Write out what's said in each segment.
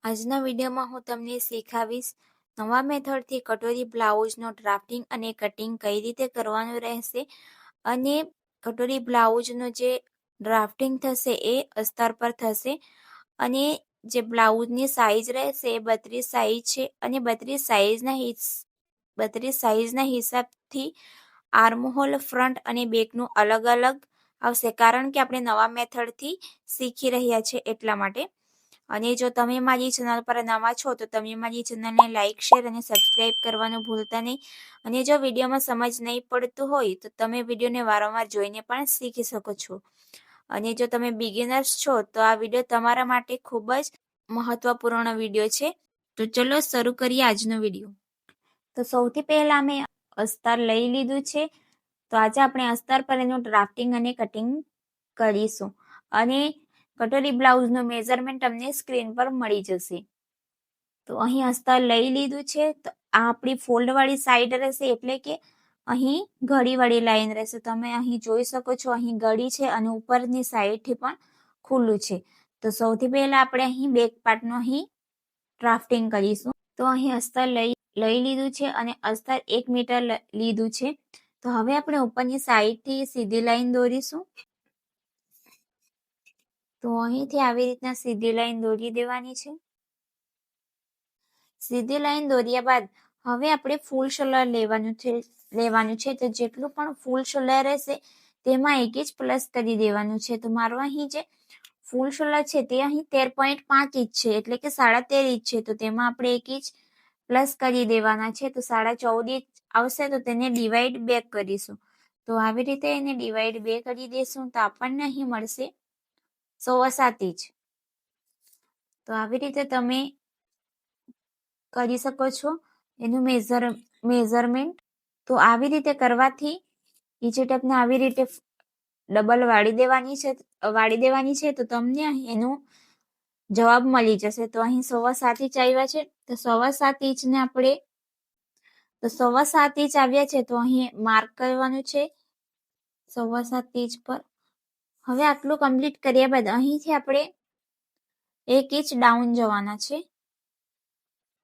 આજના વિડીયોમાં હું તમને શીખવીશ નવા મેથડથી કટોરી બ્લાઉઝનો ડ્રાફ્ટિંગ અને કટિંગ કઈ રીતે કરવાનું રહેશે અને કટોરી બ્લાઉઝનો જે ડ્રાફ્ટિંગ થશે એ અસ્તર પર થશે અને જે બ્લાઉઝની સાઈઝ રહેશે એ 32 સાઈઝ છે અને 32 સાઈઝના હિસાબથી આર્મહોલ ફ્રન્ટ અને બેકનું અલગ અલગ આવશે, કારણ કે આપણે નવા મેથડથી શીખી રહ્યા છે એટલા માટે. અને જો તમે મારી ચેનલ પર નવા છો તો તમે મારી ચેનલને લાઇક, શેર અને સબસ્ક્રાઇબ કરવાનું ભૂલતા નહીં. અને જો વિડીયોમાં સમજ નહીં પડતું હોય તો તમે વિડીયોને વારંવાર જોઈને પણ શીખી શકો છો. અને જો તમે બિગિનર્સ છો તો આ વિડીયો તમારા માટે ખૂબ જ મહત્વપૂર્ણ વિડીયો છે. તો ચલો શરૂ કરીએ આજનો વિડીયો. તો સૌથી પહેલા મેં અસ્તર લઈ લીધું છે. તો આજે આપણે અસ્તર પર એનું ડ્રાફ્ટિંગ અને કટિંગ કરીશું અને કટોરી બ્લાઉઝનું મેઝરમેન્ટ તમને સ્ક્રીન પર મળી જશે. તો અહીં અસ્તર લઈ લીધું છે. તો આ આપણી ફોલ્ડ વાળી સાઈડ રહેશે, એટલે કે અહીં ઘડી વાળી લાઈન રહેશે. તમે અહીં જોઈ શકો છો, અહીં ઘડી છે અને ઉપરની સાઈડથી પણ ખુલ્લું છે. તો સૌથી પહેલા આપણે અહીં બેક પાર્ટનું અહીં ડ્રાફ્ટિંગ કરીશું. તો અહીં અસ્તર લઈ લીધું છે અને અસ્તર 1 મીટર લીધું છે. તો હવે આપણે ઉપરની સાઈડથી સીધી લાઈન દોરીશું. તો અહીંથી આવી રીતના સીધી લાઈન દોરી દેવાની છે. સીધી લાઈન દોર્યા બાદ હવે આપણે ફૂલ શોલ્ડર લેવાનું છે. તો જેટલું પણ ફૂલ શોલ્ડર રહેશે તેમાં 1 ઇંચ પ્લસ કરી દેવાનું છે. તો મારું અહીં જે ફૂલ શોલ્ડર છે તે અહીં 13.5 ઇંચ છે, એટલે કે 13.5 ઇંચ છે. તો તેમાં આપણે 1 ઇંચ પ્લસ કરી દેવાના છે. તો 14.5 ઇંચ આવશે. તો તેને ડિવાઈડ 2 કરીશું. તો આવી રીતે એને ડિવાઈડ 2 કરી દઈશું તો આપણને અહીં મળશે 7.25 ઇંચ. તો આવી રીતે તમે કરી શકો છો એનું મેઝરમેન્ટ. તો આવી રીતે કરવાથી નીચે ટેપને આવી રીતે ડબલ વાળી દેવાની છે. તો તમને એનું જવાબ મળી જશે. તો અહીં 7.25 ઇંચ આવ્યા છે. તો 7.25 ઇંચને આપણે 7.25 ઇંચ આવ્યા છે. તો અહીં માર્ક કરવાનું છે 7.25 ઇંચ પર. હવે આટલું કમ્પ્લીટ કર્યા બાદ અહીંથી આપણે 1 ઇંચ ડાઉન જવાના છે.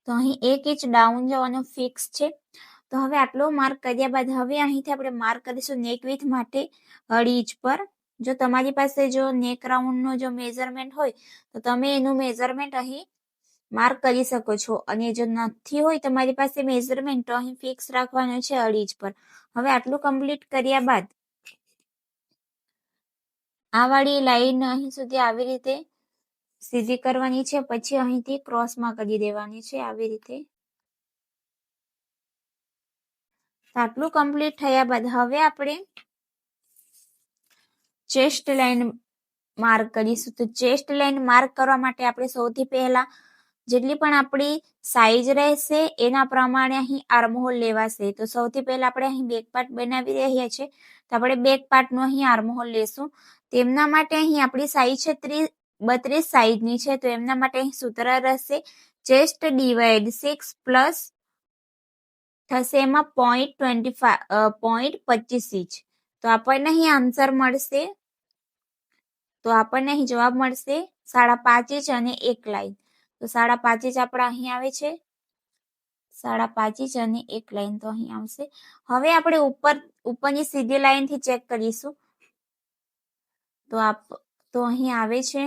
તો અહીં 1 ઇંચ ડાઉન જવાનું ફિક્સ છે. તો હવે આટલો માર્ક કર્યા બાદ હવે અહીંથી આપણે માર્ક કરીશું નેક વિડ્થ માટે 2.5 ઇંચ પર. જો તમારી પાસે જો નેક રાઉન્ડનો જો મેઝરમેન્ટ હોય તો તમે એનું મેઝરમેન્ટ અહીં માર્ક કરી શકો છો, અને જો નથી હોય તમારી પાસે મેઝરમેન્ટ તો અહીં ફિક્સ રાખવાનું છે 2.5 ઇંચ પર. હવે આટલું કમ્પ્લીટ કર્યા બાદ આ વાળી લાઈન અહીં સુધી આવી રીતે સીધી કરવાની છે. પછી અહીંથી ક્રોસમાં કરી દેવાની છે આવી રીતે. આટલું કમ્પ્લીટ થયા બાદ હવે આપણે ચેસ્ટ લાઈન માર્ક કરીશું. તો ચેસ્ટ લાઈન માર્ક કરવા માટે આપણે સૌથી પહેલા જેટલી પણ આપણી સાઈઝ રહેશે એના પ્રમાણે અહીં આર્મહોલ લેવાશે. તો સૌથી પહેલા આપણે અહીં બેક પાર્ટ બનાવી રહ્યા છે. તો આપણે બેક પાર્ટનું અહીં આર્મહોલ લેશું. તેમના માટે અહીં આપણી સાઈઝ છે 32 સાઈઝની છે. તો એમના માટે અહીં સૂત્ર રહેશે ચેસ્ટ ડિવાઈડ 6 પ્લસ થશે એમાં 0.25 ઇંચ. તો આપણને અહીં આન્સર મળશે. તો આપણને અહીં જવાબ મળશે 5.5 ઇંચ અને 1 લાઈન. તો 5.5 ઇંચ આપણા અહીં આવે છે. 5.5 ઇંચ અને 1 લાઈન તો અહીં આવશે. હવે આપણે ઉપરની સીધી લાઈનથી ચેક કરીશું. તો અહીં આવે છે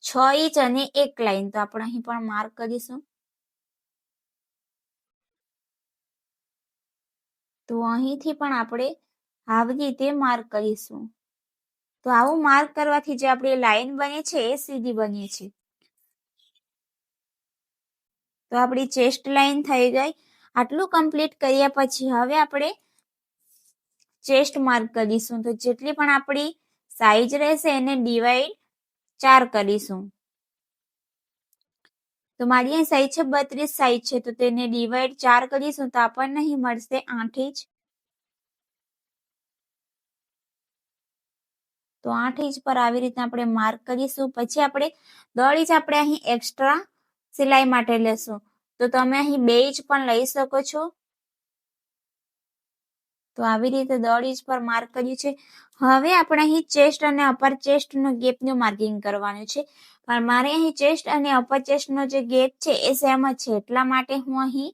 6 ઇંચ અને 1 લાઈન. તો આપણે અહીં પણ માર્ક કરીશું. તો અહીંથી પણ આપણે આવી રીતે માર્ક કરીશું. તો આવું માર્ક કરવાથી જે આપણી લાઈન બને છે એ સીધી બને છે. તો આપણી ચેસ્ટ લાઈન થઈ ગઈ. આટલું કમ્પ્લીટ કર્યા પછી હવે આપણે ચેસ્ટ માર્ક કરીશું. તો જેટલી પણ આપણી સાઈઝ રહેશે એને ડિવાઈડ 4 કરીશું. તો મારી અહીં સાઈઝ છે 32 સાઈઝ છે. તો તેને ડિવાઈડ 4 કરીશું તો આપણને અહીં મળશે 8 ઇંચ. તો 8 ઇંચ પર આવી રીતના આપણે માર્ક કરીશું. પછી આપણે 1.5 ઇંચ આપણે અહીં એક્સ્ટ્રા સિલાઈ માટે લેશું. તો તમે અહીં 2 ઇંચ પણ લઈ શકો છો. તો આવી રીતે 10 ઇંચ પર માર્ક કર્યું છે. હવે આપણે અહીં ચેસ્ટ અને અપર ચેસ્ટનો ગેપનું માર્કિંગ કરવાનું છે, પણ મારે અહીં ચેસ્ટ અને અપર ચેસ્ટનો જે ગેપ છે એ સેમ જ છે, એટલા માટે હું અહીં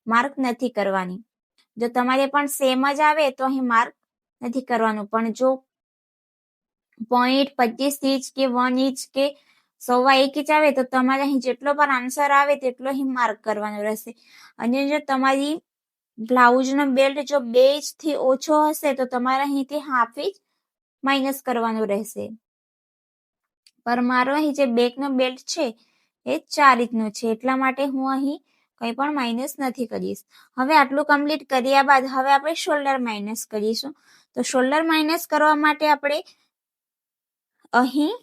માર્ક નથી કરવાની. જો તમારે પણ સેમ જ આવે તો અહીં માર્ક નથી કરવાનું, પણ જો 0.25 ઇંચ કે 1 ઇંચ કે 1.25 ઇંચ આવે તો તમારે અહીં જેટલો પણ આન્સર આવે તેટલો અહીં માર્ક કરવાનો રહેશે. અને જો તમારી બ્લાઉઝનો બેલ્ટ જો 2 ઇંચથી ઓછો હશે તો તમારે અહીંથી હાફ ઇંચ માઇનસ કરવાનું રહેશે. પર મારો અહીં જે બેકનો બેલ્ટ છે એ 4 ઇંચનો છે, એટલા માટે હું અહીં કંઈ પણ માઇનસ નથી કરીશ. હવે આટલું કમ્પ્લીટ કર્યા બાદ હવે આપણે શોલ્ડર માઇનસ કરીશું. તો શોલ્ડર માઇનસ કરવા માટે આપણે અહીં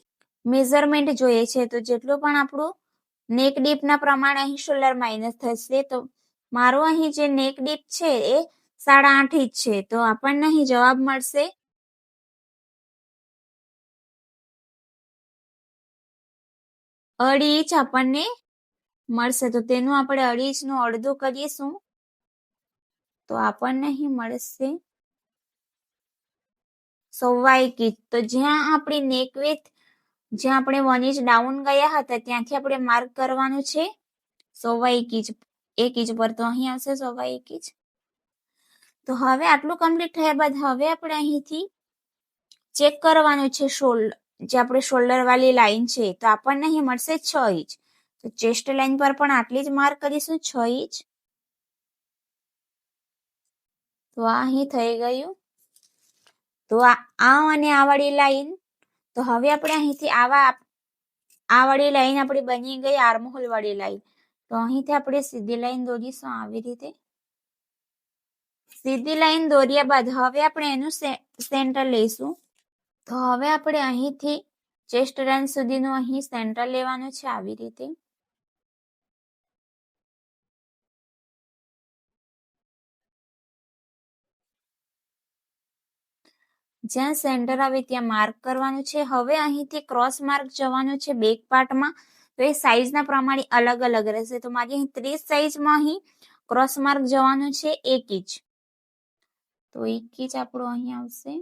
મેઝરમેન્ટ જોઈએ છે, તો જેટલું પણ આપણું નેક ડીપના પ્રમાણે અહીં શોલ્ડર માઇનસ થશે. તો મારું અહીં જે નેક ડીપ છે એ 8.5 ઇંચ છે, તો આપણને અહીં જવાબ મળશે 2.5 ઇંચ આપણને મળશે. તો તેનું આપણે 2.5 ઇંચનું અડધું કરીશું તો આપણને અહીં મળશે 1.25 ઇંચ. તો જ્યાં આપણી નેક વિડ્થ, જ્યાં આપણે 1 ઇંચ ડાઉન ગયા હતા ત્યાંથી આપણે માર્ક કરવાનું છે 1.25 ઇંચ, 1 ઇંચ પર, તો અહીં આવશે 1.25 ઇંચ. તો હવે આટલું કમ્પ્લીટ થયા બાદ હવે આપણે અહીંથી ચેક કરવાનું છે જે આપણે શોલ્ડર વાળી લાઈન છે, તો આપણને અહીં મળશે 6 ઇંચ. તો ચેસ્ટ લાઈન પર પણ આટલી જ માર્ક કરીશું 6 ઇંચ. તો આ અહીં થઈ ગયું. તો આ અને આ વાળી લાઈન, તો હવે આપણે અહીંથી આ વાળી લાઈન આપણી બની ગઈ આર્મહોલ વાળી લાઈન. તો અહીંથી આપણે સીધી લાઈન દોરીશું આવી રીતે. સીધી લાઈન દોર્યા બાદ હવે આપણે એનું સેન્ટર લઈશું. તો હવે આપણે અહીંથી ચેસ્ટ લાઈન સુધીનું અહીં સેન્ટર લેવાનું છે આવી રીતે. જ્યાં સેન્ટર આવે ત્યાં માર્ક કરવાનું છે. હવે અહીંથી ક્રોસ માર્ક જવાનું છે બેક પાર્ટમાં, તો એ સાઈઝના પ્રમાણે અલગ અલગ રહેશે. તો મારી અહીં 30 સાઈઝમાં અહીં ક્રોસ માર્ક જવાનું છે 1 ઇંચ. તો 1 ઇંચ આપણું અહીં આવશે.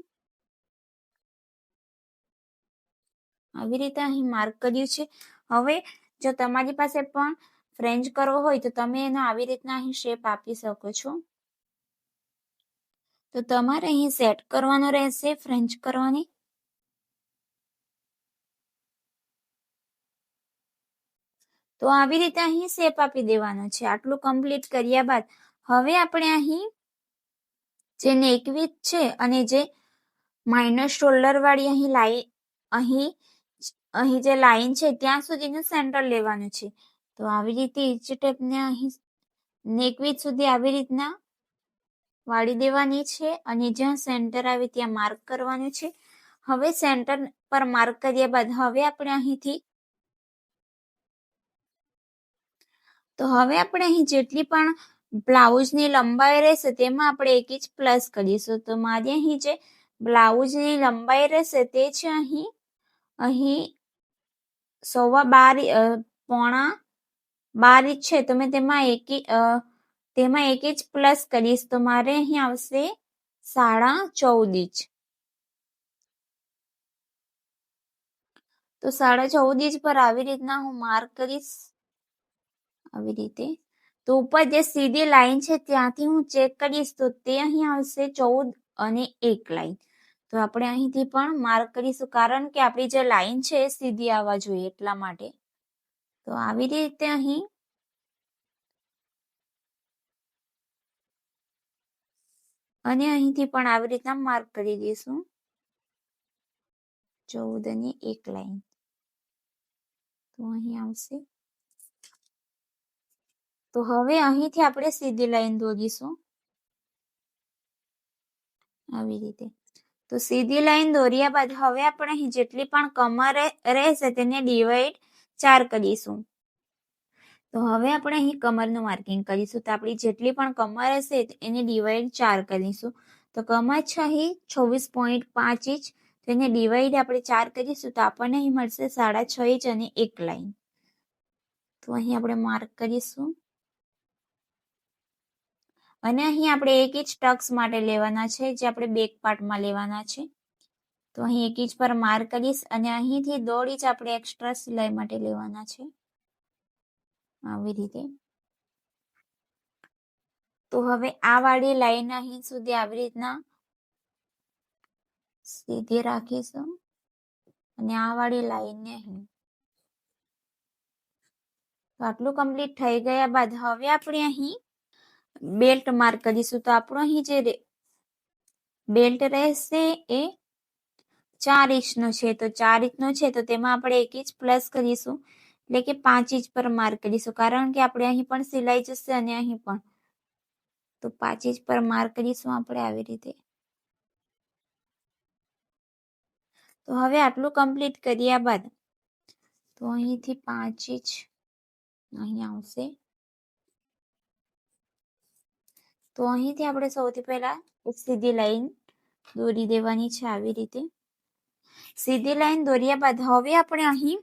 આવી રીતે અહીં માર્ક કર્યું છે. હવે જો તમારી પાસે પણ ફ્રેન્ચ કરવો હોય તો તમે એનો આવી રીતના અહીં શેપ આપી શકો છો. તો તમારે અહીં સેટ કરવાનો રહેશે ફ્રેન્ચ કરવાની. તો આવી રીતે અહીં શેપ આપી દેવાનો છે. આટલું કમ્પ્લીટ કર્યા બાદ હવે આપણે અહીં જે નેક વિડ્થ છે અને જે માઇનસ શોલ્ડર વાળી અહીં જે લાઈન છે ત્યાં સુધીનું સેન્ટર લેવાનું છે. તો આવી રીતે ઈચ ટેપને અહીં નેક વિડ્થ સુધી આવી રીતના વાળી દેવાની છે અને જ્યાં સેન્ટર આવે ત્યાં માર્ક કરવાનું છે. હવે સેન્ટર પર માર્ક કર્યા બાદ હવે આપણે અહીંથી અહીં જેટલી પણ બ્લાઉઝની લંબાઈ રહેશે તેમાં આપણે 1 ઇંચ પ્લસ કરીશું. તો મારી અહીં જે બ્લાઉઝની લંબાઈ રહેશે તે છે અહીં 12.5 ઇંચ છે, તો મેં તેમાં 1 ઇંચ પ્લસ કરીશ. તો મારે અહીં આવશે 14.5 ઇંચ. તો 14.5 ઇંચ પર આવી રીતના હું માર્ક કરીશ આવી રીતે. તો ઉપર જે સીધી લાઈન છે ત્યાંથી હું ચેક કરીશ તો તે અહીં આવશે 14 અને 1 લાઈન. તો આપણે અહીંથી પણ માર્ક કરીશું, કારણ કે આપણી જે લાઈન છે એ સીધી આવવા જોઈએ એટલા માટે. તો આવી રીતે અહીં અને અહીંથી પણ આવી રીતના માર્ક કરી દઈશું 14 અને 1 લાઈન. તો અહીં આવશે. તો હવે અહીંથી આપણે સીધી લાઈન દોરીશું આવી રીતે. તો સીધી લાઈન દોર્યા બાદ હવે આપણે અહીં જેટલી પણ કમર રહેશે તેને ડિવાઈડ 4 કરીશું. તો હવે આપણે અહીં કમરનું માર્કિંગ કરીશું. તો આપણી જેટલી પણ કમર હશે એને ડિવાઈડ 4 કરીશું. તો કમર છે અહીં 26.5 ઇંચ, તેને ડિવાઈડ આપણે 4 કરીશું તો આપણને અહીં મળશે 6.5 ઇંચ અને 1 લાઈન. તો અહીં આપણે માર્ક કરીશું. અને અહીં આપણે 1 ઇંચ ટક્સ માટે લેવાના છે, જે આપણે બેક પાર્ટમાં લેવાના છે. તો અહીં 1 ઇંચ પર માર્ક કરીશ અને અહીંથી 1.5 ઇંચ આપણે એક્સ્ટ્રા સિલાઈ માટે લેવાના છે, આવી રીતે. તો હવે આ વાળી લાઈન અહીં સુધી આવી રીતના સીધી રાખીશું અને આ વાળી લાઈનને અહીં. તો આટલું કમ્પ્લીટ થઈ ગયા બાદ હવે આપણે અહીં બેલ્ટ માર્ક કરીશું. તો આપણો અહીં જે બેલ્ટ રહેશે એ 4 ઇંચનો છે. તો 4 ઇંચનો છે તો તેમાં આપણે 1 ઇંચ પ્લસ કરીશું, એટલે કે 5 ઇંચ પર માર્ક કરીશું, કારણ કે આપણે અહીં પણ સિલાઈ જશે અને અહીં પણ. તો 5 ઇંચ પર માર્ક કરીશું આપણે આવી રીતે. તો હવે આટલું કમ્પ્લીટ કર્યા બાદ તો અહીંથી 5 ઇંચ અહીં આવશે. તો અહીંથી આપણે સૌથી પહેલા એક સીધી લાઈન દોરી દેવાની છે, આવી રીતે. સીધી લાઈન દોર્યા બાદ હવે આપણે અહીં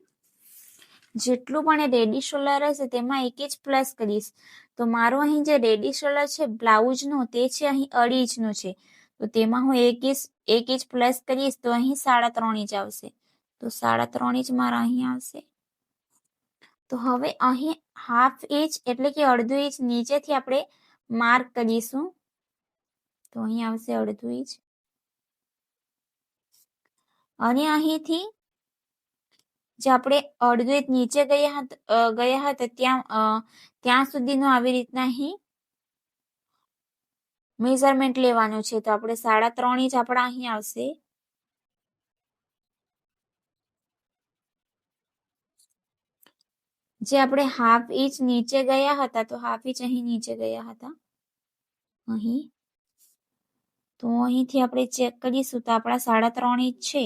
જેટલું પણ રેડી શોલ્ડર હશે તેમાં 1 ઇંચ પ્લસ કરીશ. તો મારું અહીં જે રેડી શોલ્ડર છે બ્લાઉઝનો તે છે અહીં 2.5 ઇંચનો છે. તો તેમાં હું 1 ઇંચ પ્લસ કરીશ તો અહીં 3.5 ઇંચ આવશે. તો 3.5 ઇંચ મારા અહીં આવશે. તો હવે અહીં 1/2 ઇંચ એટલે કે અડધો ઇંચ નીચેથી આપણે માર્ક કરીશું. તો અહીં આવશે અડધો ઇંચ અને અહીંથી જે આપણે અડધો ઇંચ નીચે ગયા હતા ત્યાં સુધીનું આવી રીતના અહીં મેઝરમેન્ટ લેવાનું છે. તો આપણે 3.5 ઇંચ આપણા અહીં આવશે. જે આપણે 1/2 ઇંચ નીચે ગયા હતા તો 1/2 ઇંચ અહીં નીચે ગયા હતા અહીં. તો અહીંથી આપણે ચેક કરીશું તો આપણા 3.5 ઇંચ છે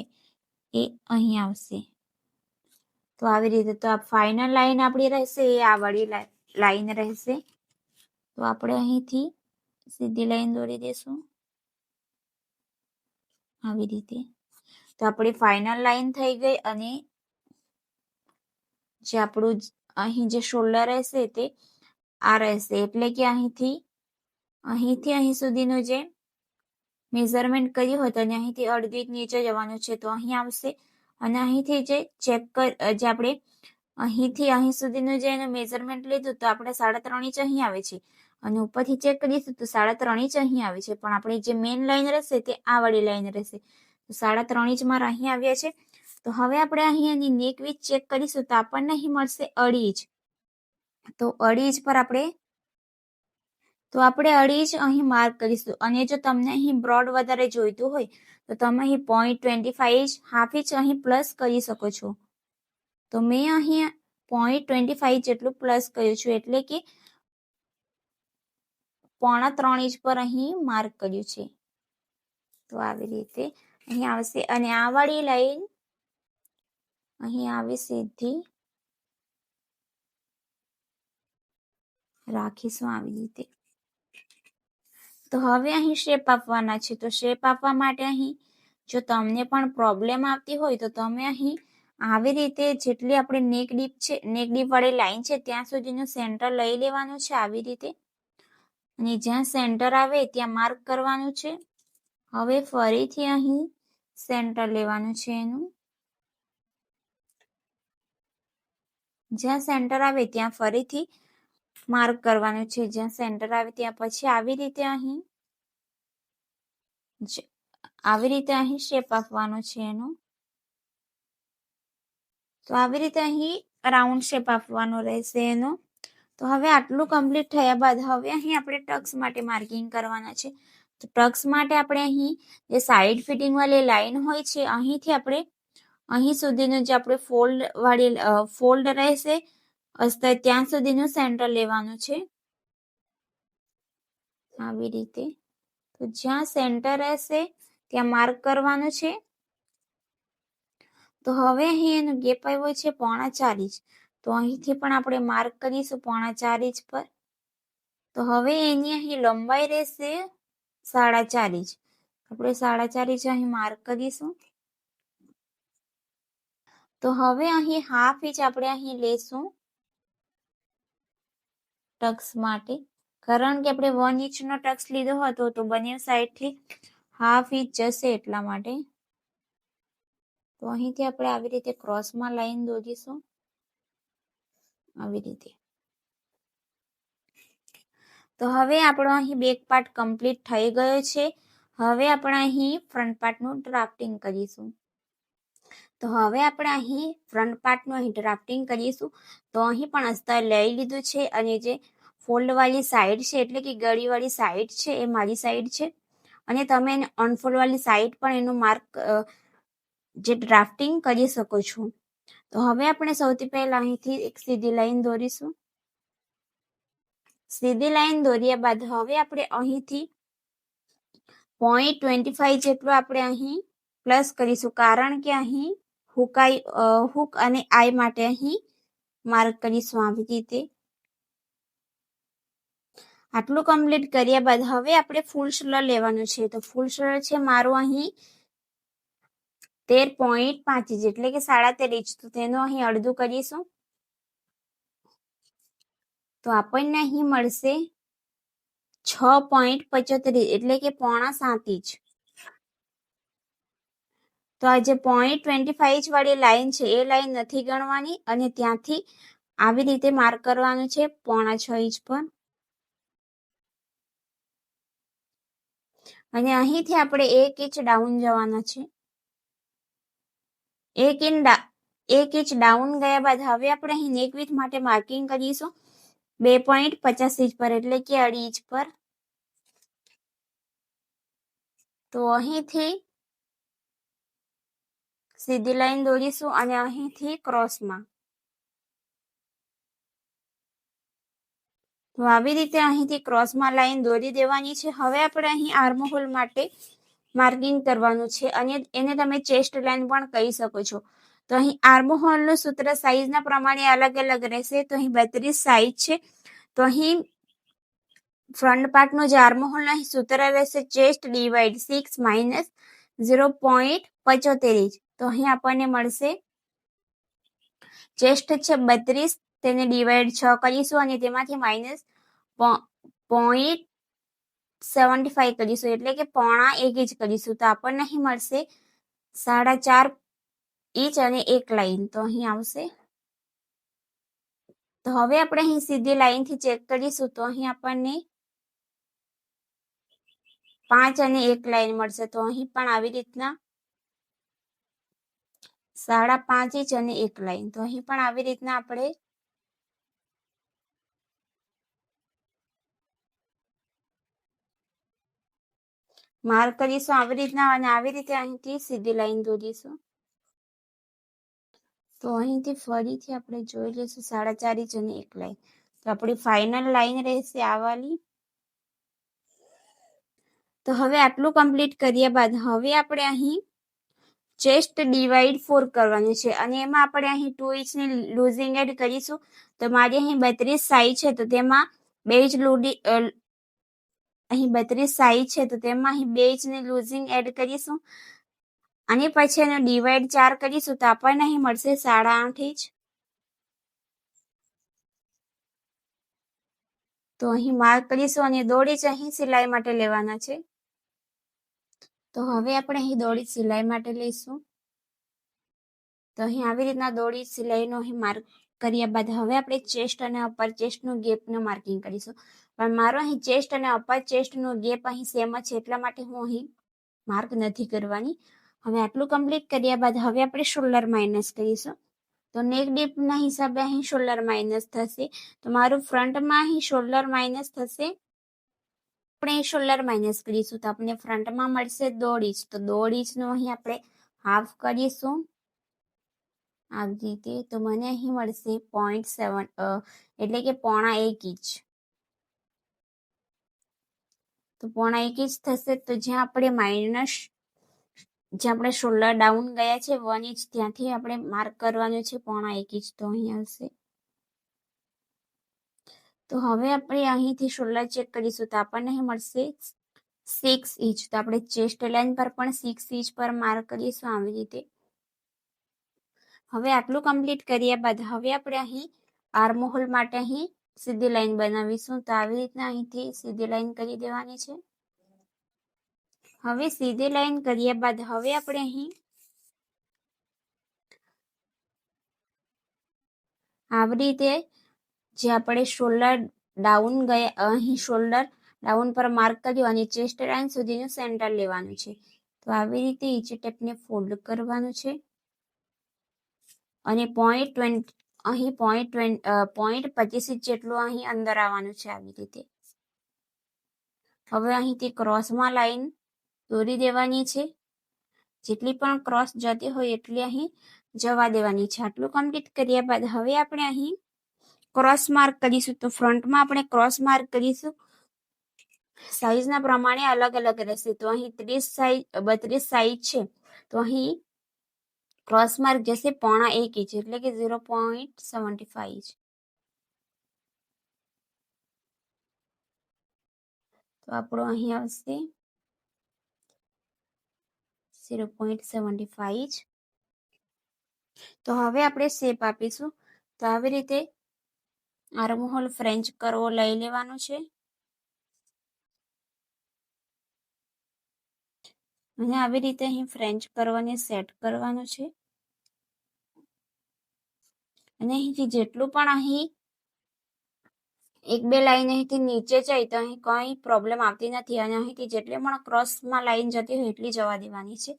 એ અહીં આવશે. તો આવી રીતે. તો આ ફાઇનલ લાઈન આપણી રહેશે એ આ વાળી લાઈન રહેશે. તો આપણે અહીંથી સીધી લાઈન દોરી દેશું આવી રીતે. તો આપણી ફાઇનલ લાઈન થઈ ગઈ અને જે આપણું અહીં જે શોલ્ડર રહેશે તે આ રહેશે, એટલે કે અહીંથી અહીં સુધીનું જે મેઝરમેન્ટ કર્યું હતું અને અહીંથી અડધી ઇંચ નીચે જવાનું છે તો અહીં આવશે. અને અહીંથી જે આપણે અહીંથી અહીં સુધીનું જે એનું મેઝરમેન્ટ લીધું તો આપણે 3.5 ઇંચ અહીં આવે છે અને ઉપરથી ચેક કરીશું તો 3.5 ઇંચ અહીં આવે છે, પણ આપણી જે મેઇન લાઈન રહેશે તે આ વાળી લાઈન રહેશે. તો 3.5 ઇંચ મારા અહીં આવ્યા છે. તો હવે આપણે અહીં એની નેક વિડ્થ ચેક કરીશું તો આપણને અહીં મળશે 2.5 ઇંચ. તો 2.5 ઇંચ પર આપણે 2.5 ઇંચ અહીં માર્ક કરીશું. અને જો તમને અહીં બ્રોડ વધારે જોઈતું હોય તો તમે અહીં 0.25 ઇંચ 1/2 ઇંચ અહીં પ્લસ કરી શકો છો. તો મેં અહીં 0.25 ઇંચ જેટલું પ્લસ કર્યું છું, એટલે કે 3.25 ઇંચ પર અહીં માર્ક કર્યું છે. તો આવી રીતે અહીં આવશે અને આ વાળી લાઈન અહીં આવી સીધી રાખીશું આવી રીતે. તો હવે અહીં શેપ આપવાના છે. તો શેપ આપવા માટે અહીં જો તમને પણ પ્રોબ્લેમ આવતી હોય તો તમે અહીં આવી રીતે જેટલી આપણે નેક ડીપ વાળી લાઈન છે ત્યાં સુધીનું સેન્ટર લઈ લેવાનું છે આવી રીતે. અને જ્યાં સેન્ટર આવે ત્યાં માર્ક કરવાનું છે. હવે ફરીથી અહીં સેન્ટર લેવાનું છે એનું. જ્યાં સેન્ટર આવે ત્યાં ફરીથી માર્ક કરવાનું છે. જ્યાં સેન્ટર આવે ત્યાં પછી આવી રીતે અહીં શેપ આપવાનો છે એનો. તો આવી રીતે અહીં રાઉન્ડ શેપ આપવાનો રહેશે એનો. તો હવે આટલું કમ્પ્લીટ થયા બાદ હવે અહીં આપણે ટક્સ માટે માર્કિંગ કરવાના છે. તો ટક્સ માટે આપણે અહીં જે સાઈડ ફિટિંગ વાળી લાઈન હોય છે અહીંથી આપણે અહીં સુધીનું જે આપણે ફોલ્ડ રહેશે અસ્તર ત્યાં સુધીનું સેન્ટર લેવાનું છે આવી રીતે. તો જ્યાં સેન્ટર રહેશે ત્યાં માર્ક કરવાનું છે. તો હવે અહીં એનો ગેપ આવ્યો છે 4.5 ઇંચ. તો અહીંથી પણ આપણે માર્ક કરીશું 4.5 ઇંચ પર. તો હવે એની અહીં લંબાઈ રહેશે 4.5 ઇંચ. આપણે 4.5 ઇંચ અહીં માર્ક કરીશું. તો હવે અહીં 1/2 ઇંચ આપણે અહીં લેશું ટક્સ માટે. કારણ કે આપણે 1 ઇંચનો ટક્સ લીધો હતો તો બંને સાઈડથી હાફ ઇંચ જશે એટલા માટે. તો અહીંથી આપણે આવી રીતે ક્રોસમાં લાઈન દોરીશું, આવી રીતે. તો હવે આપણો અહીં બેક પાર્ટ કમ્પ્લીટ થઈ ગયો છે. હવે આપણે અહીં ફ્રન્ટ પાર્ટનું ડ્રાફ્ટિંગ કરીશું. તો હવે આપણે અહીં ફ્રન્ટ પાર્ટનું અહીં ડ્રાફ્ટિંગ કરીશું. તો અહીં પણ અસ્તર લઈ લીધું છે અને જે ફોલ્ડવાળી સાઈડ છે એટલે કે ગળીવાળી સાઈડ છે એ મારી સાઈડ છે અને તમે એને અનફોલ્ડવાળી સાઈડ પણ એનું માર્ક જે ડ્રાફ્ટિંગ કરી શકો છો. તો હવે આપણે સૌથી પહેલા અહીંથી એક સીધી લાઈન દોરીશું. સીધી લાઈન દોર્યા બાદ હવે આપણે અહીંથી 0.25 જેટલું આપણે અહીં પ્લસ કરીશું, કારણ કે અહીં હુક અને આઈ માટે અહીં માર્ક કરીશું આવી રીતે. આટલું કમ્પ્લીટ કર્યા બાદ હવે આપણે ફૂલ શોલ્ડર લેવાનું છે. તો ફૂલ શોલ્ડર છે મારું અહીં 13.5 ઇંચ એટલે કે 13.5 ઇંચ. તો તેનું અહીં અડધું કરીશું. તો આપણને અહીં મળશે 6.75 એટલે કે 6.25 ઇંચ. તો આ જે 0.25 ઇંચ વાળી લાઈન છે એ લાઈન નથી ગણવાની અને ત્યાંથી આવી રીતે માર્ક કરવાનું છે 6.25 ઇંચ પર. અને અહીંથી આપણે 1 ઇંચ ડાઉન જવાના છે. 1 ઇંચ ડાઉન ગયા બાદ હવે આપણે અહીં નેક વિડ્થ માટે માર્કિંગ કરીશું 2.50 ઇંચ પર એટલે કે 2.5 ઇંચ પર. તો અહીંથી સીધી લાઈન દોરીશું અને અહીંથી ક્રોસમાં. તો આવી રીતે અહીંથી ક્રોસમાં લાઈન દોરી દેવાની છે. હવે આપણે અહીં આર્મહોલ માટે માર્કિંગ કરવાનું છે અને એને તમે ચેસ્ટ લાઈન પણ કહી શકો છો. તો અહીં આર્મહોલનું સૂત્ર સાઈઝના પ્રમાણે અલગ અલગ રહેશે. તો અહીં 32 સાઈઝ છે. તો અહીં ફ્રન્ટ પાર્ટનું જે આર્મહોલ અહીં સૂત્ર રહેશે ચેસ્ટ ડિવાઈડ 6 માઇનસ 0.75 ઇંચ. તો અહીં આપણને મળશે ચેસ્ટ છે 32, તેને ડિવાઈડ 6 કરીશું અને તેમાંથી માઇનસ 0.75 કરીશું એટલે કે 1.5 ઇંચ કરીશું. તો આપણને અહીં મળશે 4.5 ઇંચ અને એક લાઈન. તો અહીં આવશે. તો હવે આપણે અહીં સીધી લાઈનથી ચેક કરીશું તો અહીં આપણને 5 અને એક લાઈન મળશે. તો અહીં પણ આવી રીતના 5.5 ઇંચ અને એક લાઈન. તો અહીં પણ આવી રીતના આપણે માર્ક કરીશું આવી રીતના અને આવી રીતે અહીંથી સીધી લાઈન દોરીશું. તો અહીંથી ફરીથી આપણે જોઈ લઈશું 4.5 ઇંચ અને એક લાઈન. તો આપણી ફાઇનલ લાઈન રહેશે આ વાલી. તો હવે આટલું કમ્પ્લીટ કર્યા બાદ હવે આપણે અહીં ચેસ્ટ ડિવાઈડ 4 કરવાનું છે અને એમાં આપણે અહીં 2 ઇંચની લૂઝિંગ એડ કરીશું. તો મારી અહીં 32 સાઈઝ છે તો તેમાં 2 ઇંચ અહીં 32 સાઈઝ છે તો તેમાં અહીં 2 ઇંચની લૂઝિંગ એડ કરીશું અને પછી એનો ડિવાઈડ 4 કરીશું તો આપણને અહીં મળશે 8.5 ઇંચ. તો અહીં માર્ક કરીશું અને 1.5 ઇંચ અહીં સિલાઈ માટે લેવાના છે. તો હવે આપણે અહીં 1.5 ઇંચ સિલાઈ માટે લઈશું. તો અહીં આવી રીતના 1.5 ઇંચ સિલાઈનો અહીં માર્ક કર્યા બાદ હવે આપણે ચેસ્ટ અને અપર ચેસ્ટનું ગેપનું માર્કિંગ કરીશું. પણ મારો અહીં ચેસ્ટ અને અપર ચેસ્ટનો ગેપ અહીં સેમ જ છે એટલા માટે હું અહીં માર્ક નથી કરવાની. હવે આટલું કમ્પ્લીટ કર્યા બાદ હવે આપણે શોલ્ડર માઇનસ કરીશું. તો નેક ડીપના હિસાબે અહીં શોલ્ડર માઇનસ થશે. તો મારું ફ્રન્ટમાં અહીં શોલ્ડર માઇનસ થશે. આપણે શોલ્ડર માઇનસ કરીશું તો આપણને ફ્રન્ટમાં મળશે 1.5 ઇંચ. તો 1.5 ઇંચનું અહીં આપણે હાફ કરીશું આવી રીતે. તો મને અહીં મળશે 0.7 એટલે કે 1.5 ઇંચ. તો 1.5 ઇંચ થશે. તો જ્યાં આપણે શોલ્ડર ડાઉન ગયા છે 1 ઇંચ ત્યાંથી આપણે માર્ક કરવાનું છે 1.5 ઇંચ. તો અહીં આવશે. તો હવે આપણે અહીંથી શોલ્ડર ચેક કરીશું તો આપણને અહીં મળશે 6 ઇંચ. તો આપણે ચેસ્ટ લાઈન પર પણ 6 ઇંચ પર માર્ક કરીશું આવી રીતે. હવે આટલું કમ્પ્લીટ કર્યા બાદ હવે આપણે અહીં આર્મહોલ માટે અહીં સીધી લાઈન બનાવીશું. તો આવી રીતના અહીંથી સીધી લાઈન કરી દેવાની છે. હવે સીધી લાઈન કર્યા બાદ હવે આપણે અહીં આવી રીતે જે આપણે શોલ્ડર ડાઉન ગયા, અહીં શોલ્ડર ડાઉન પર માર્ક કર્યું અને ચેસ્ટ લાઈન સુધીનું સેન્ટર લેવાનું છે. તો આવી રીતે ઈચી ટેપને ફોલ્ડ કરવાનું છે અને અહીં પોઈન્ટ 25 જેટલું અહીં અંદર આવવાનું છે. આવી રીતે હવે અહીંથી ક્રોસમાં લાઈન દોરી દેવાની છે. જેટલી પણ ક્રોસ જતી હોય એટલી અહીં જવા દેવાની છે. આટલું કમ્પ્લીટ કર્યા બાદ હવે આપણે અહીં ક્રોસ માર્ક કરીશું. તો ફ્રન્ટમાં આપણે ક્રોસ માર્ક કરીશું. સાઈઝના પ્રમાણે અલગ અલગ રહેશે. તો અહીં 32 સાઈઝ છે. તો અહીં ક્રોસ માર્ક જશે 1.5 ઇંચ એટલે કે 0.75. તો આપણો અહીં આવશે 0.75. તો હવે આપણે શેપ આપીશું. તો આવી રીતે આર્મહોલ ફ્રેન્ચ કરવો લઈ લેવાનું છે અને આવી રીતે અહીં ફ્રેન્ચ કરવાને સેટ કરવાનું છે. અને અહીંથી જેટલું પણ અહીં 1-2 લાઈન અહીંથી નીચે જાય તો અહીં કંઈ પ્રોબ્લેમ આવતી નથી અને અહીંથી જેટલી પણ ક્રોસમાં લાઈન જતી હોય એટલી જવા દેવાની છે.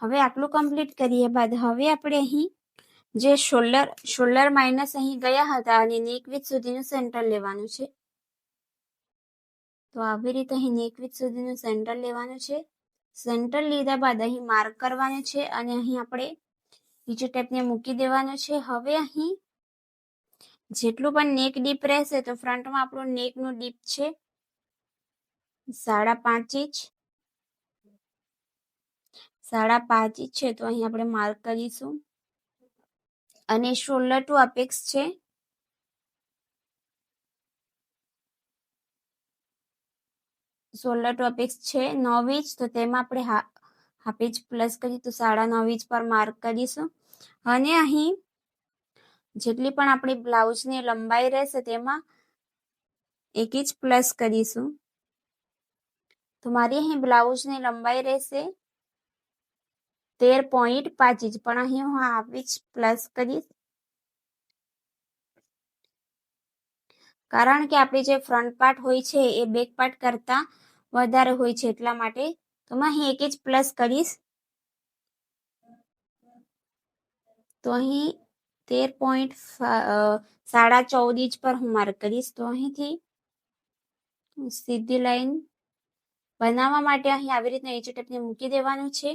હવે આટલું કમ્પ્લીટ કર્યા બાદ હવે આપણે અહીં જે શોલ્ડર માઇનસ અહીં ગયા હતા અને નેક વિડ્થ સુધીનું સેન્ટર લેવાનું છે. તો આવી રીતે અહીં નેક વિડ્થ સુધીનું સેન્ટર લેવાનું છે. સેન્ટર લીધા બાદ અહીં માર્ક કરવાનું છે અને અહીં આપણે ઈચી ટેપને મૂકી દેવાનું છે. હવે અહીં જેટલું પણ નેક ડીપ રહેશે તો ફ્રન્ટમાં આપણું નેકનું ડીપ છે 5.5 ઇંચ. 5.5 ઇંચ છે. તો અહીં આપણે માર્ક કરીશું અને શોલ્ડર ટુ અપેક્સ છે 9 ઇંચ. તો તેમાં આપણે હાફ ઇંચ પ્લસ કરી તો 9.5 ઇંચ પર માર્ક કરીશું અને અહીં જેટલી પણ આપણી બ્લાઉઝની લંબાઈ રહેશે તેમાં 1 ઇંચ પ્લસ કરીશું. તો મારી અહીં બ્લાઉઝની લંબાઈ રહેશે 13.5 ઇંચ પણ અહીં હું હાફ ઇંચ પ્લસ કરીશ કારણ કે આપણી જે ફ્રન્ટ પાર્ટ હોય છે એ બેક પાર્ટ કરતા વધારે હોય છે એટલા માટે. તો હું અહીં 1 ઇંચ પ્લસ કરીશ. તો અહીં 14.5 ઇંચ પર હું માર્ક કરીશ. તો અહીંથી સીધી લાઈન બનાવવા માટે અહીં આવી રીતના ઈચી ટેપને મૂકી દેવાનું છે.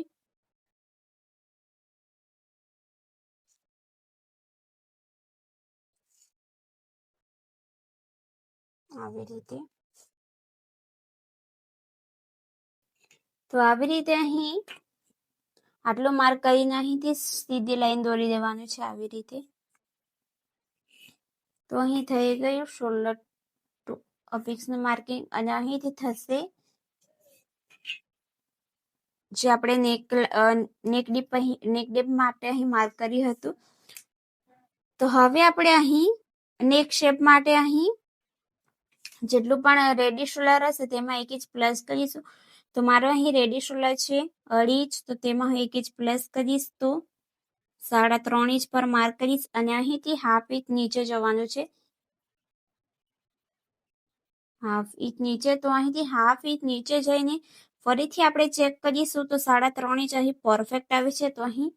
આવી રીતે તો આવી રીતે અહીં આટલો માર્ક કરીને અહીંથી સીધી લાઈન દોરી દેવાનું છે આવી રીતે. તો અહીં થઈ ગયું શોલ્ડર ટુ અપેક્સનું માર્કિંગ અને અહીંથી થશે જે આપણે નેક ડીપ માટે અહીં માર્ક કર્યું હતું. તો હવે આપણે અહીં નેક શેપ માટે અહીં જેટલું પણ રેડી શોલ્ડર હશે તેમાં 1 ઇંચ પ્લસ કરીશું. તો મારો અહીં રેડી શોલ્ડર છે 2.5 ઇંચ. તો તેમાં હું 1 ઇંચ પ્લસ કરીશ તો 3.5 ઇંચ પર માર્ક કરીશ અને અહીંથી હાફ ઇંચ નીચે જવાનું છે. હાફ ઇંચ નીચે. તો અહીંથી હાફ ઇંચ નીચે જઈને ફરીથી આપણે ચેક કરીશું તો 3.5 ઇંચ અહીં પરફેક્ટ આવે છે. તો અહીં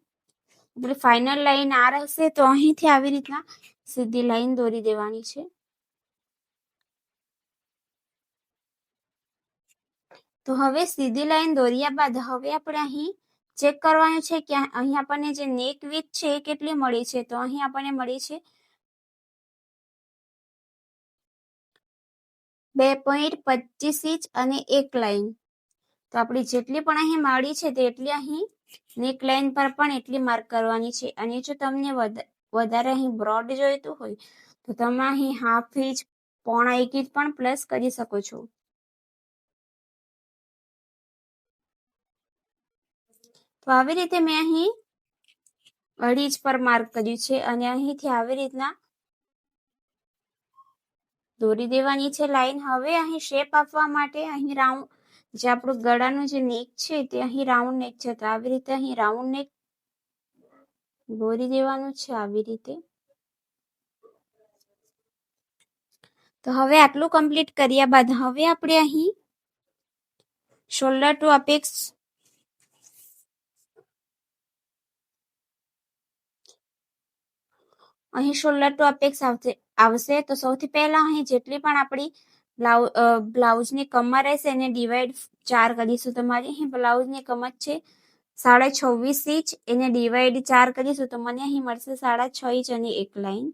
આપણી ફાઇનલ લાઈન આ રહેશે. તો અહીંથી આવી રીતના સીધી લાઈન દોરી દેવાની છે. તો હવે સીધી લાઈન દોર્યા બાદ હવે આપણે અહીં ચેક કરવાનું છે કે અહીં આપણને જે નેક વિડ્થ છે એ કેટલી મળી છે. તો અહીં આપણને મળી છે 2.25 ઇંચ અને 1 લાઈન. તો આપણી જેટલી પણ અહીં મળી છે તેટલી અહીં નેક લાઈન પર પણ એટલી માર્ક કરવાની છે. અને જો તમને વધારે અહીં બ્રોડ જોઈતું હોય તો તમે અહીં હાફ ઇંચ 1.5 ઇંચ પણ પ્લસ કરી શકો છો. તો આવી રીતે મેં અહીં 2.5 ઇંચ પર માર્ક કર્યું છે અને અહીંથી આવી રીતના દોરી દેવાની છે લાઈન. હવે અહીં શેપ આપવા માટે અહીં રાઉન્ડ, જે આપણું ગળાનું જે નેક છે તે અહીં રાઉન્ડ નેક છે, તો આવી રીતે અહીં રાઉન્ડ નેક દોરી દેવાનું છે આવી રીતે. તો હવે આટલું કમ્પ્લીટ કર્યા બાદ હવે આપણે અહીં શોલ્ડર ટુ અપેક્સ અહીં શોલ્ડર ટુ અપેક્સ આવશે. તો સૌથી પહેલા અહીં જેટલી પણ આપણી બ્લાઉઝની કમર રહેશે એને ડિવાઈડ 4 કરીશું. તમારી અહીં બ્લાઉઝની કમર છે 26.5 ઇંચ, એને ડિવાઈડ 4 કરીશું તો મને અહીં મળશે 6.5 ઇંચ અને એક લાઈન.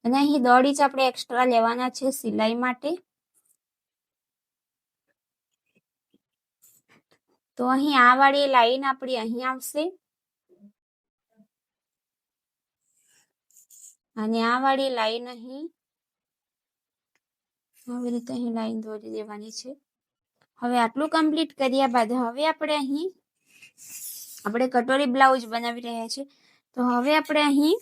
અને અહીં 1.5 ઇંચ આપણે એક્સ્ટ્રા લેવાના છે સિલાઈ માટે. તો અહીં આ વાળી લાઈન આપણી અહીં આવશે અને આ વાળી લાઈન અહીં આવી રીતે અહીં લાઈન દોરી દેવાની છે. હવે આટલું કમ્પ્લીટ કર્યા બાદ હવે આપણે અહીં કટોરી બ્લાઉઝ બનાવી રહ્યા છીએ. તો હવે આપણે અહીં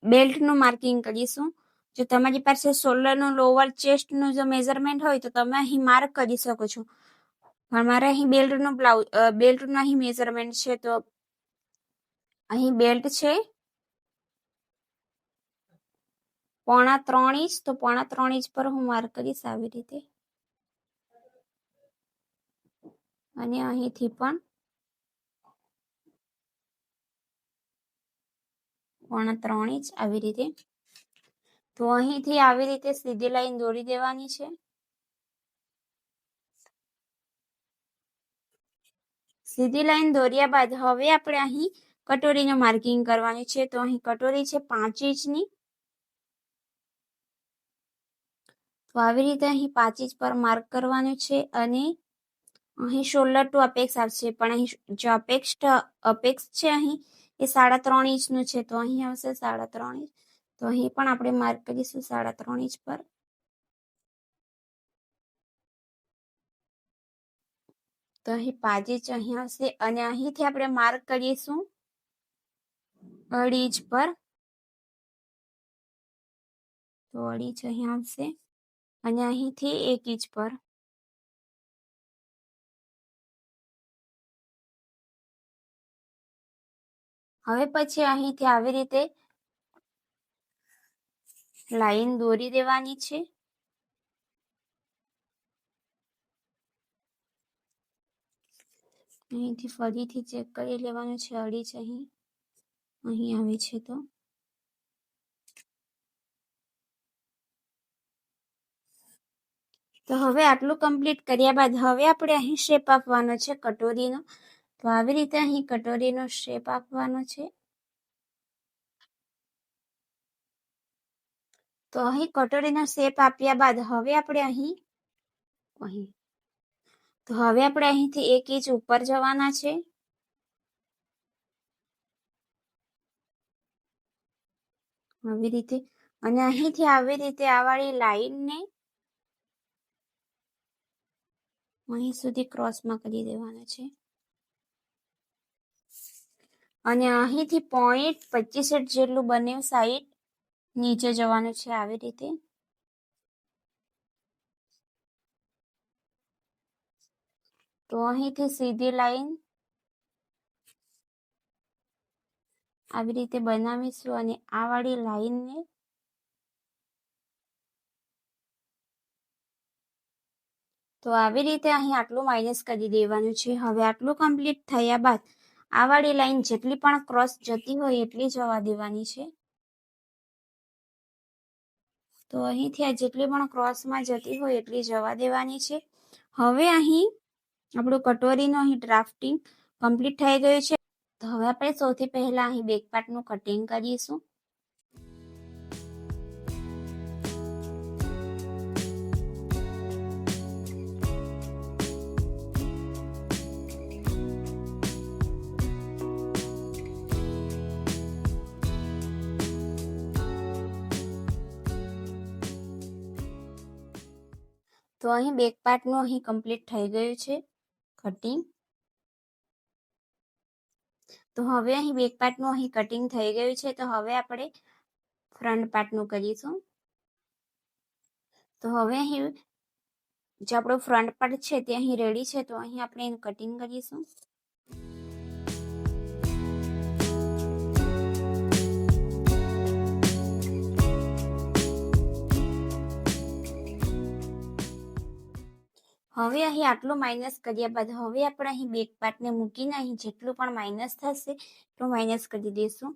બેલ્ટનું માર્કિંગ કરીશું. જો તમારી પાસે શોલ્ડરનું લોઅર ચેસ્ટનું જો મેઝરમેન્ટ હોય તો તમે અહીં માર્ક કરી શકો છો. પણ મારે અહીં બેલ્ટનું અહીં મેઝરમેન્ટ છે, તો અહીં બેલ્ટ છે 3.25 ઇંચ, તો 3.25 ઇંચ પર હું માર્ક કરીશ આવી રીતે. અને અહીંથી પણ 3.25 ઇંચ આવી રીતે. તો અહીંથી આવી રીતે સીધી લાઈન દોરી દેવાની છે. સીધી લાઈન દોર્યા બાદ હવે આપણે અહીં કટોરીનું માર્કિંગ કરવાની છે. તો અહીં કટોરી છે 5 ઇંચની. તો આવી રીતે અહીં 5 ઇંચ પર માર્ક કરવાનું છે. અને અહીં શોલ્ડર ટુ અપેક્સ આવશે, પણ અહીં જે અપેક્સ છે અહીં એ 3.5 ઇંચનું છે, તો અહીં આવશે 3.5 ઇંચ. તો અહીં પણ આપણે માર્ક કરીશું 3.5 ઇંચ પર. તો અહીં 5 ઇંચ અહીં આવશે અને અહીંથી આપણે માર્ક કરીશું 2.5 ઇંચ પર. તો 2.5 ઇંચ અહીં આવશે અને અહીંથી 1 ઇંચ પર. હવે પછી અહીંથી આવી રીતે લાઈન દોરી દેવાની છે. અહીંથી ફરીથી ચેક કરી લેવાનું છે 2.5 ઇંચ અહીં આવે છે. તો હવે આટલું કમ્પ્લીટ કર્યા બાદ હવે આપણે અહીં શેપ આપવાનો છે કટોરીનો. તો આવી રીતે અહીં કટોરીનો શેપ આપવાનો છે. તો અહીં કટોરીનો શેપ આપ્યા બાદ હવે આપણે અહીંથી 1 ઇંચ ઉપર જવાના છે. આવી રીતે. અને અહીંથી આવી રીતે આ વાળી લાઈનને અહીં સુધી ક્રોસમાં કરી દેવાના છે. અને અહીંથી 0.25 જેટલું બંને સાઈડ નીચે જવાનું છે આવી રીતે. તો અહીંથી સીધી લાઈન આવી રીતે બનાવીશું અને આ વાળી લાઈનને તો આવી રીતે અહીં આટલું માઇનસ કરી દેવાનું છે. હવે આટલું કમ્પ્લીટ થયા બાદ આ વાળી લાઈન જેટલી પણ ક્રોસ જતી હોય એટલી જવા દેવાની છે. તો અહીંથી આ જેટલી પણ ક્રોસમાં જતી હોય એટલી જવા દેવાની છે. હવે અહીં આપણું કટોરીનું અહીં ડ્રાફ્ટિંગ કમ્પ્લીટ થઈ ગયું છે. તો હવે આપણે સૌથી પહેલા અહીં બેક પાર્ટનું કટિંગ કરીશું. તો અહીં બેક પાર્ટનું અહીં કમ્પ્લીટ થઈ ગયું છે કટિંગ. તો હવે અહીં બેક પાર્ટનું અહીં કટિંગ થઈ ગયું છે. તો હવે આપણે ફ્રન્ટ પાર્ટનું કરીશું. તો હવે અહીં જે આપણો ફ્રન્ટ પાર્ટ છે તે અહીં રેડી છે. તો અહીં આપણે એનું કટિંગ કરીશું. હવે અહીં આટલું માઇનસ કર્યા બાદ હવે આપણે અહીં બેક પાર્ટને મૂકીને અહીં જેટલું પણ માઇનસ થશે એટલું માઇનસ કરી દઈશું.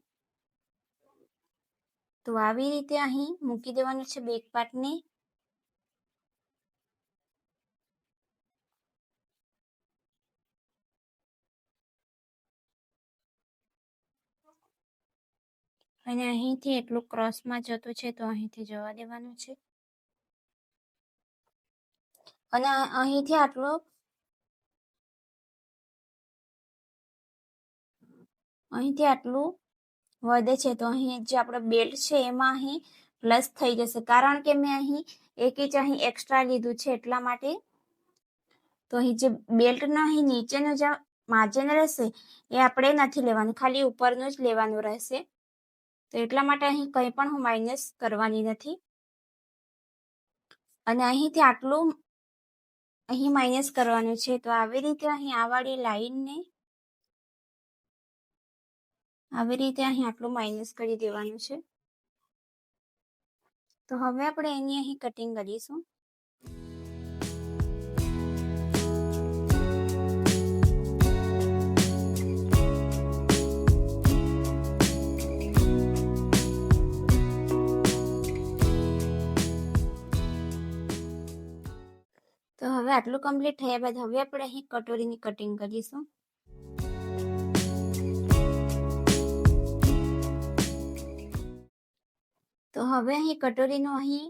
તો આવી રીતે અહીં મૂકી દેવાનું છે બેક પાર્ટને. અને અહીંથી એટલું ક્રોસમાં જતું છે તો અહીંથી જવા દેવાનું છે. અને અહીંથી આટલું વધે છે તો અહીં જે આપણો બેલ્ટ છે એમાં અહીં પ્લસ થઈ જશે, કારણ કે મેં અહીં 1 ઇંચ અહીં એક્સ્ટ્રા લીધું છે એટલા માટે. તો અહીં જે બેલ્ટનો અહીં નીચેનું જે માર્જિન રહેશે એ આપણે નથી લેવાનું, ખાલી ઉપરનું જ લેવાનું રહેશે. તો એટલા માટે અહીં કંઈ પણ હું માઇનસ કરવાની નથી. અને અહીંથી આટલું અહીં માઇનસ કરવાનું છે. તો આવી રીતે અહીં આ વાળી લાઈનને આવી રીતે અહીં આટલું માઇનસ કરી દેવાનું છે. તો હવે આપણે એની અહીં કટિંગ કરીશું. તો હવે આટલું કમ્પ્લીટ થયા બાદ હવે આપણે અહીં કટોરીની કટિંગ કરીશું. તો હવે અહીં કટોરીનું અહીં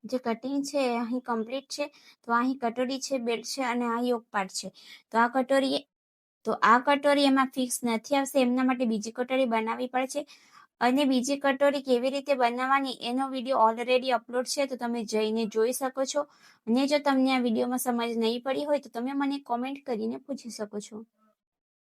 જે કટિંગ છે અહીં કમ્પ્લીટ છે. તો અહીં કટોરી છે, બેલ્ટ છે અને આ યોક પાર્ટ છે. તો આ કટોરી એમાં ફિક્સ નથી આવશે, એમના માટે બીજી કટોરી બનાવવી પડશે. અને બીજી કટોરી કેવી રીતે બનાવવાની એનો વિડીયો ઓલરેડી અપલોડ છે, તો તમે જઈને જોઈ શકો છો. અને જો તમને આ વિડીયોમાં સમજ નહીં પડી હોય તો તમે મને કોમેન્ટ કરીને પૂછી શકો છો.